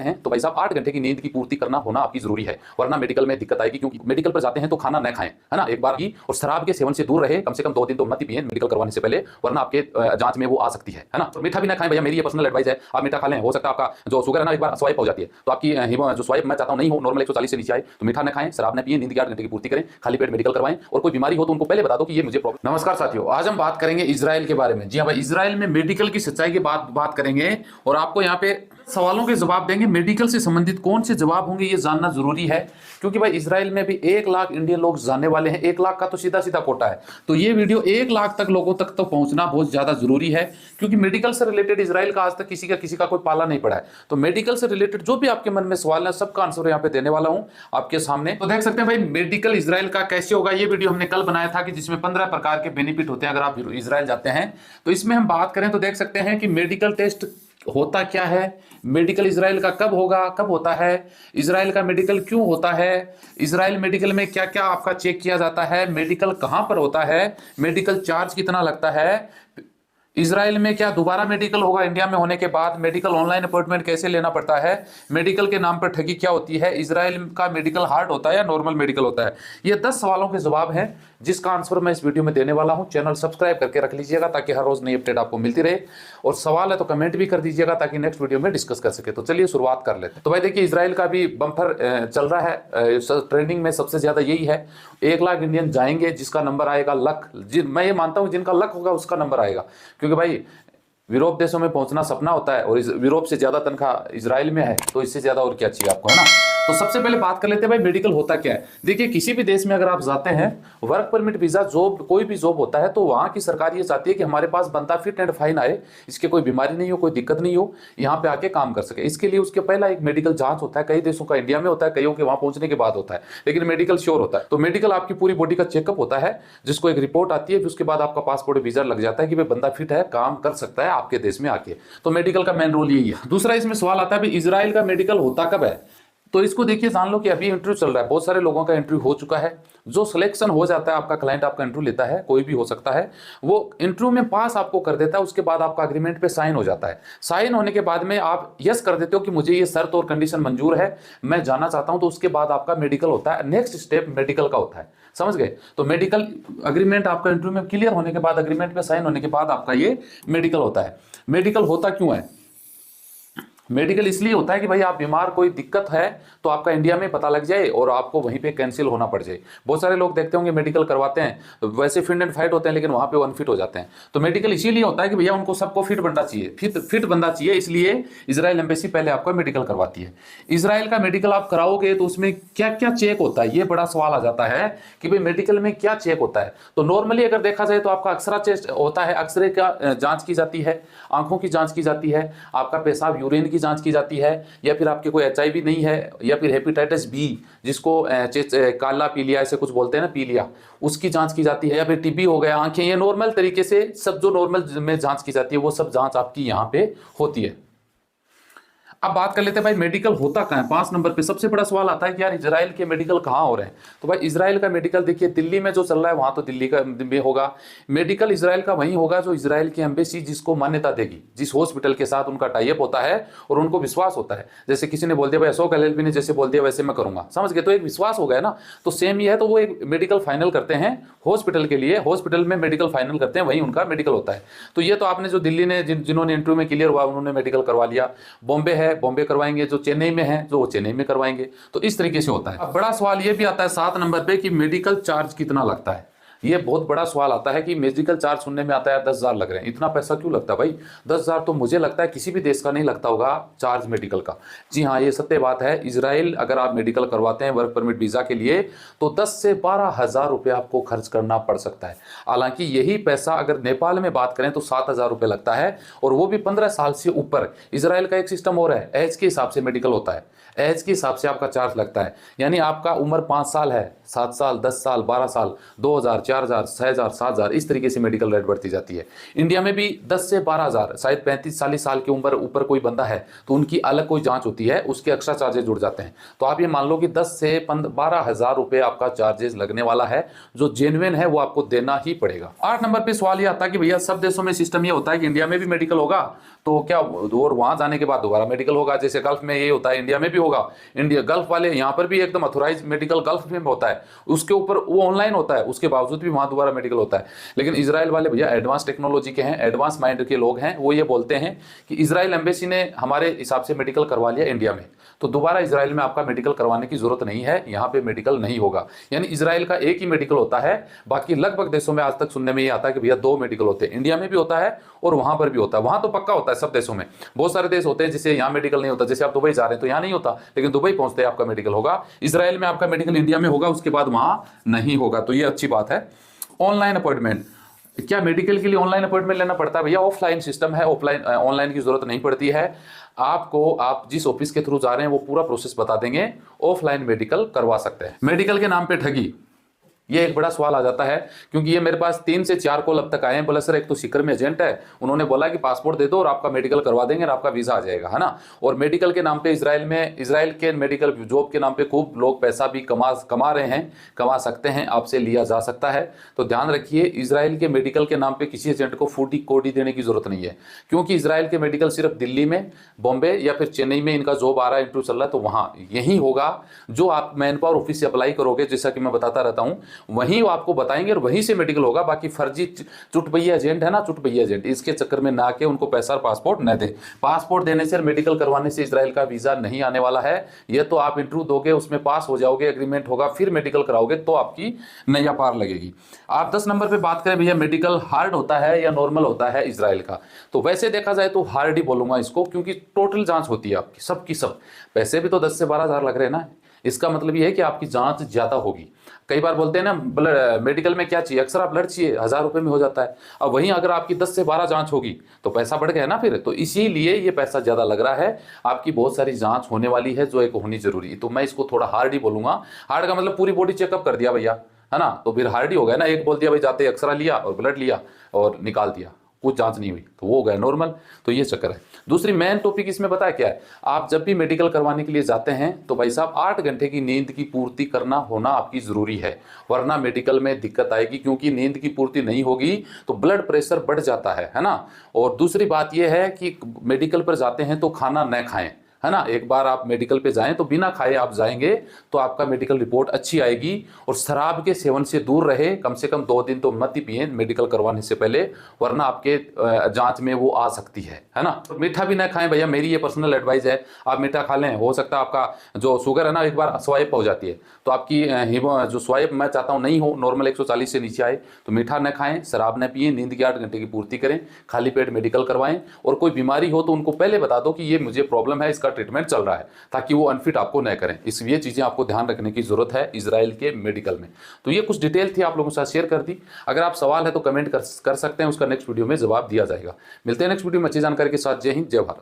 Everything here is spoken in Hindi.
हैं तो भाई साहब 8 घंटे की नींद की पूर्ति करना होना आपकी जरूरी है, वरना मेडिकल में दिक्कत आएगी। क्योंकि मेडिकल पर जाते हैं तो खाना न खाएं, है ना, एक बार की, और शराब के सेवन से दूर रहे, कम से कम 2 दिन तो मत ही पिए मेडिकल करवाने से पहले, वरना आपके जांच में वो आ सकती है ना। और मीठा भी ना खाएं भैया, मेरी ये पर्सनल एडवाइस है, आप मीठा खा लें, हो सकता है आपका जो शुगर है ना एक बार स्वाइप हो जाती है, तो आपकी जो स्वाइप मैं चाहता हूं नहीं हो, नॉर्मल 140 से नीचे आए, तो मीठा ना खाएं, शराब न पिए, नींद की 8 घंटे की पूर्ति करें, खाली पेट मेडिकल करवाएं, और कोई बीमारी हो तो उनको पहले बता दो कि ये मुझे प्रॉब्लम। नमस्कार साथियों, आज हम बात करेंगे इजराइल के बारे में। जी हाँ भाई, इजराइल में मेडिकल की सच्चाई की बात करेंगे, और आपको यहाँ पे सवालों के जवाब देंगे। मेडिकल से संबंधित कौन से जवाब होंगे ये जानना जरूरी है, क्योंकि भाई इजराइल में भी 1 लाख इंडियन लोग जाने वाले हैं। 1 लाख का तो सीधा सीधा कोटा है, तो ये वीडियो 1 लाख तक लोगों तक तो पहुंचना बहुत ज्यादा जरूरी है, क्योंकि मेडिकल से रिलेटेड इजराइल का आज तक किसी का कोई पाला नहीं पड़ा है। तो मेडिकल से रिलेटेड जो भी आपके मन में सवाल है, सबका आंसर यहाँ पे देने वाला हूं आपके सामने। तो देख सकते हैं भाई, मेडिकल इजराइल का कैसे होगा, ये वीडियो हमने कल बनाया था, कि जिसमें 15 प्रकार के बेनिफिट होते हैं अगर आप इजराइल जाते हैं। तो इसमें हम बात करें तो देख सकते हैं कि मेडिकल टेस्ट होता क्या है, मेडिकल इजराइल का कब होगा, कब होता है, इजराइल का मेडिकल क्यों होता है, इजराइल मेडिकल में क्या क्या आपका चेक किया जाता है, मेडिकल कहां पर होता है, मेडिकल चार्ज कितना लगता है, इजराइल में क्या दोबारा मेडिकल होगा इंडिया में होने के बाद, मेडिकल ऑनलाइन अपॉइंटमेंट कैसे लेना पड़ता है, मेडिकल के नाम पर ठगी क्या होती है, इजराइल का मेडिकल हार्ड होता है या नॉर्मल मेडिकल होता है। ये 10 सवालों के जवाब हैं, जिसका आंसर मैं इस वीडियो में देने वाला हूं। चैनल सब्सक्राइब करके रख लीजिएगा ताकि हर रोज नई अपडेट आपको मिलती रहे, और सवाल है तो कमेंट भी कर दीजिएगा ताकि नेक्स्ट वीडियो में डिस्कस कर सके। तो चलिए शुरुआत कर लेते हैं। तो भाई देखिए, इजराइल का भी बम्पर चल रहा है, ट्रेंडिंग में सबसे ज्यादा यही है। 1 लाख इंडियन जाएंगे, जिसका नंबर आएगा लक, मैं ये मानता हूं जिनका लक होगा उसका नंबर आएगा, क्योंकि भाई यूरोप देशों में पहुंचना सपना होता है, और यूरोप से ज्यादा तनख्वाह इजराइल में है, तो इससे ज्यादा और क्या चाहिए आपको, है ना। तो सबसे पहले बात कर लेते हैं भाई मेडिकल होता क्या है। देखिए, किसी भी देश में अगर आप जाते हैं, वर्क परमिट, वीजा, जॉब, कोई भी जॉब होता है, तो वहां की सरकार ये चाहती है कि हमारे पास बंदा फिट एंड फाइन आए, इसके कोई बीमारी नहीं हो, कोई दिक्कत नहीं हो, यहाँ पे आके काम कर सके। इसके लिए उसके पहला एक मेडिकल जांच होता है। कई देशों का इंडिया में होता है, कईयों के वहां पहुंचने के बाद होता है, लेकिन मेडिकल श्योर होता है। तो मेडिकल आपकी पूरी बॉडी का चेकअप होता है, जिसको एक रिपोर्ट आती है, फिर उसके बाद आपका पासपोर्ट वीजा लग जाता है कि भाई बंदा फिट है, काम कर सकता है आपके देश में आके। तो मेडिकल का मेन रोल यही है। दूसरा इसमें सवाल आता है भाई, इजराइल का मेडिकल होता कब है। तो इसको देखिए, जान लो कि अभी इंटरव्यू चल रहा है, बहुत सारे लोगों का इंटरव्यू हो चुका है। जो सिलेक्शन हो जाता है, आपका क्लाइंट आपका इंटरव्यू लेता है, कोई भी हो सकता है, वो इंटरव्यू में पास आपको कर देता है, उसके बाद आपका एग्रीमेंट पे साइन हो जाता है। साइन होने के बाद में आप यस कर देते हो कि मुझे ये शर्त और कंडीशन मंजूर है, मैं जाना चाहता हूं, तो उसके बाद आपका मेडिकल होता है। नेक्स्ट स्टेप मेडिकल का होता है, समझ गए। तो मेडिकल अग्रीमेंट आपका इंटरव्यू में क्लियर होने के बाद, एग्रीमेंट पे साइन होने के बाद आपका ये मेडिकल होता है। मेडिकल होता क्यों है, मेडिकल इसलिए होता है कि भाई आप बीमार, कोई दिक्कत है तो आपका इंडिया में पता लग जाए और आपको वहीं पे कैंसिल होना पड़ जाए। बहुत सारे लोग देखते होंगे मेडिकल करवाते हैं, तो वैसे फिट एंड फाइट होते हैं, लेकिन वहां पे अनफिट हो जाते हैं। तो मेडिकल इसीलिए होता है कि भैया उनको सबको फिट बंदा चाहिए, फिट बंदा चाहिए, इसलिए इजराइल एम्बेसी पहले आपका मेडिकल करवाती है। इजराइल का मेडिकल आप कराओगे तो उसमें क्या क्या चेक होता है, ये बड़ा सवाल आ जाता है कि भाई मेडिकल में क्या चेक होता है। तो नॉर्मली अगर देखा जाए तो आपका एक्सरा टेस्ट होता है, एक्सरे का जांच की जाती है, आंखों की जांच की जाती है, आपका पेशाब यूरिन की जांच की जाती है, या फिर आपके कोई HIV नहीं है, या फिर हेपेटाइटिस बी, जिसको काला पीलिया ऐसे कुछ बोलते हैं ना, पीलिया, उसकी जांच की जाती है, या फिर TB हो गया, आंखें, ये नॉर्मल तरीके से सब जो नॉर्मल में जांच की जाती है, वो सब जांच आपकी यहाँ पे होती है। अब बात कर लेते हैं भाई मेडिकल होता कहाँ है। 5 नंबर पे सबसे बड़ा सवाल आता है कि यार इजराइल के मेडिकल कहाँ हो रहे हैं। तो भाई इजराइल का मेडिकल देखिए, दिल्ली में जो चल रहा है वहां तो दिल्ली का में होगा मेडिकल, इजराइल का वहीं होगा जो इजराइल की एम्बेसी जिसको मान्यता देगी, जिस हॉस्पिटल के साथ उनका टाइप होता है और उनको विश्वास होता है। जैसे किसी ने बोल दिया भाई अशोक LLB ने जैसे बोल दिया वैसे मैं करूंगा, समझ गए, तो एक विश्वास हो गया ना। तो सेम ये है, तो वो एक मेडिकल फाइनल करते हैं हॉस्पिटल के लिए, हॉस्पिटल में मेडिकल फाइनल करते हैं, वहीं उनका मेडिकल होता है। तो ये तो आपने जो दिल्ली ने जिन्होंने इंटरव्यू में क्लियर हुआ उन्होंने मेडिकल करवा लिया। बॉम्बे है, बॉम्बे करवाएंगे, जो चेन्नई में है जो वो चेन्नई में करवाएंगे। तो इस तरीके से होता है। अब बड़ा सवाल ये भी आता है 7 नंबर पे कि मेडिकल चार्ज कितना लगता है। ये बहुत बड़ा सवाल आता है कि मेडिकल चार्ज सुनने में आता है 10,000 लग रहे हैं, इतना पैसा क्यों लगता है भाई। 10,000 तो मुझे लगता है किसी भी देश का नहीं लगता होगा चार्ज मेडिकल का। जी हाँ, ये सत्य बात है। इजराइल अगर आप मेडिकल करवाते हैं वर्क परमिट वीजा के लिए, तो 10 से 12,000 रुपये आपको खर्च करना पड़ सकता है। हालांकि यही पैसा अगर नेपाल में बात करें तो 7,000 रुपये लगता है, और वो भी 15 साल से ऊपर। इजराइल का एक सिस्टम और है, एज के हिसाब से मेडिकल होता है, एज के हिसाब से आपका चार्ज लगता है। यानी आपका उम्र 5 साल है, 7 साल, 10 साल, 12 साल, 2,000, 4,000, 6,000, 7,000 इस तरीके से मेडिकल रेट बढ़ती जाती है। इंडिया में भी 10 से 12,000, शायद 35-40 साल की उम्र ऊपर कोई बंदा है तो उनकी अलग कोई जांच होती है, उसके एक्स्ट्रा चार्जेस जुड़ जाते हैं। तो आप ये मान लो कि 10 से 12,000 रुपये आपका चार्जेस लगने वाला है, जो जेन्युइन है वो आपको देना ही पड़ेगा। 8 नंबर पे सवाल ये आता है कि भैया सब देशों में सिस्टम ये होता है कि इंडिया में भी मेडिकल होगा तो क्या, और वहां जाने के बाद दोबारा मेडिकल होगा, जैसे गल्फ में ये होता है इंडिया में भी होगा। इंडिया गल्फ वाले यहाँ पर भी एकदम अथोराइज मेडिकल गल्फ में होता है, उसके ऊपर वो ऑनलाइन होता है, उसके बावजूद भी वहां दोबारा मेडिकल होता है। लेकिन इजराइल वाले भैया एडवांस टेक्नोलॉजी के हैं, एडवांस माइंड के लोग हैं, वो ये बोलते हैं कि इजराइल एम्बेसी ने हमारे हिसाब से मेडिकल करवा लिया इंडिया में, तो दोबारा इजराइल में आपका मेडिकल करवाने की जरूरत नहीं है, यहाँ पे मेडिकल नहीं होगा। यानी इजराइल का एक ही मेडिकल होता है, बाकी लगभग देशों में आज तक सुनने में ये आता है कि भैया 2 मेडिकल होते हैं, इंडिया में भी होता है और वहां पर भी होता है। वहां तो पक्का होता है सब देशों में, बहुत सारे देश होते हैं जिसे यहाँ मेडिकल नहीं होता, जैसे आप दुबई जा रहे हैं तो यहाँ नहीं होता, लेकिन दुबई पहुंचते आपका मेडिकल होगा। इजराइल में आपका मेडिकल इंडिया में होगा, उसके बाद वहां नहीं होगा, तो ये अच्छी बात है। ऑनलाइन अपॉइंटमेंट, क्या मेडिकल के लिए ऑनलाइन अपॉइंटमेंट लेना पड़ता है? भैया ऑफलाइन सिस्टम है, ऑफलाइन ऑनलाइन की जरूरत नहीं पड़ती है आपको। आप जिस ऑफिस के थ्रू जा रहे हैं वो पूरा प्रोसेस बता देंगे, ऑफलाइन मेडिकल करवा सकते हैं। मेडिकल के नाम पे ठगी, ये एक बड़ा सवाल आ जाता है, क्योंकि ये मेरे पास 3 से 4 कॉल अब तक आए हैं। बोला सर एक तो सीकर में एजेंट है, उन्होंने बोला कि पासपोर्ट दे दो और आपका मेडिकल करवा देंगे और आपका वीजा आ जाएगा, है ना। और मेडिकल के नाम पे इजराइल के मेडिकल जॉब के नाम पे खूब लोग पैसा भी कमा रहे हैं, कमा सकते हैं, आपसे लिया जा सकता है। तो ध्यान रखिए, इजराइल के मेडिकल के नाम पे किसी एजेंट को फूटी कोडी देने की जरूरत नहीं है, क्योंकि इजराइल के मेडिकल सिर्फ दिल्ली में, बॉम्बे या फिर चेन्नई में इनका जॉब आ रहा है, इंटरव्यू चल रहा है, तो वहाँ यही होगा जो आप मैन पावर ऑफिस से अप्लाई करोगे, जैसा कि मैं बताता रहता हूँ, वहीं आपको बताएंगे और वहीं से मेडिकल होगा। बाकी फर्जी चुटपैया एजेंट है ना, चुटपैया एजेंट, इसके चक्कर में ना के उनको पैसा और पासपोर्ट न दे। पासपोर्ट देने से, मेडिकल करवाने से इजराइल का वीजा नहीं आने वाला है। ये तो आप इंटरव्यू दोगे, उसमें पास हो जाओगे, एग्रीमेंट होगा, फिर मेडिकल कराओगे तो आपकी नैया पार लगेगी। आप 10 नंबर पे बात करें भैया, मेडिकल हार्ड होता है या नॉर्मल होता है इजराइल का, तो वैसे देखा जाए तो हार्ड ही बोलूंगा इसको, क्योंकि टोटल जांच होती है आपकी सबकी सब। पैसे भी तो 10 से 12,000 लग रहे हैं ना, इसका मतलब ये है कि आपकी जांच ज्यादा होगी। कई बार बोलते हैं ना ब्लड मेडिकल में क्या चाहिए, अक्सर आप ब्लड चाहिए, 1,000 रुपए में हो जाता है। अब वहीं अगर आपकी 10 से 12 जांच होगी तो पैसा बढ़ गया ना फिर, तो इसीलिए ये पैसा ज्यादा लग रहा है। आपकी बहुत सारी जांच होने वाली है जो एक होनी जरूरी है, तो मैं इसको थोड़ा हार्ड ही बोलूंगा। हार्ड का मतलब पूरी बॉडी चेकअप कर दिया भैया, है ना, तो फिर हार्ड ही हो गया ना। एक बोल दिया भाई जाते एक्सरा लिया और ब्लड लिया और निकाल दिया, कुछ जांच नहीं हुई, तो वो हो गया नॉर्मल। तो ये चक्कर है। दूसरी मेन टॉपिक इसमें पता है क्या है, आप जब भी मेडिकल करवाने के लिए जाते हैं तो भाई साहब 8 घंटे की नींद की पूर्ति करना होना आपकी जरूरी है, वरना मेडिकल में दिक्कत आएगी, क्योंकि नींद की पूर्ति नहीं होगी तो ब्लड प्रेशर बढ़ जाता है ना। और दूसरी बात यह है कि मेडिकल पर जाते हैं तो खाना न खाएं, है ना। एक बार आप मेडिकल पे जाएं तो बिना खाए आप जाएंगे तो आपका मेडिकल रिपोर्ट अच्छी आएगी। और शराब के सेवन से दूर रहे, कम से कम 2 दिन तो मत ही पिए मेडिकल करवाने से पहले, वरना आपके जांच में वो आ सकती है ना। मीठा भी ना खाएं भैया, मेरी ये पर्सनल एडवाइस है। आप मीठा खा लें, हो सकता है आपका जो शुगर है ना एक बार स्वाइप हो जाती है, तो आपकी जो स्वाइप मैं चाहता हूँ नहीं हो, नॉर्मल 140 से नीचे आए, तो मीठा न खाएं, शराब न पिए, नींद की 8 घंटे की पूर्ति करें, खाली पेट मेडिकल करवाएं। और कोई बीमारी हो तो उनको पहले बता दो कि ये मुझे प्रॉब्लम है, इसका ट्रीटमेंट चल रहा है, ताकि वो अनफिट आपको न करें। इसलिए चीजें आपको ध्यान रखने की जरूरत है इजराइल के मेडिकल में। तो ये कुछ डिटेल थी, आप लोगों के साथ शेयर कर दी। अगर आप सवाल है तो कमेंट कर सकते हैं, उसका नेक्स्ट वीडियो में जवाब दिया जाएगा। मिलते हैं नेक्स्ट वीडियो में अच्छी जानकारी के साथ। जय हिंद, जय भारत।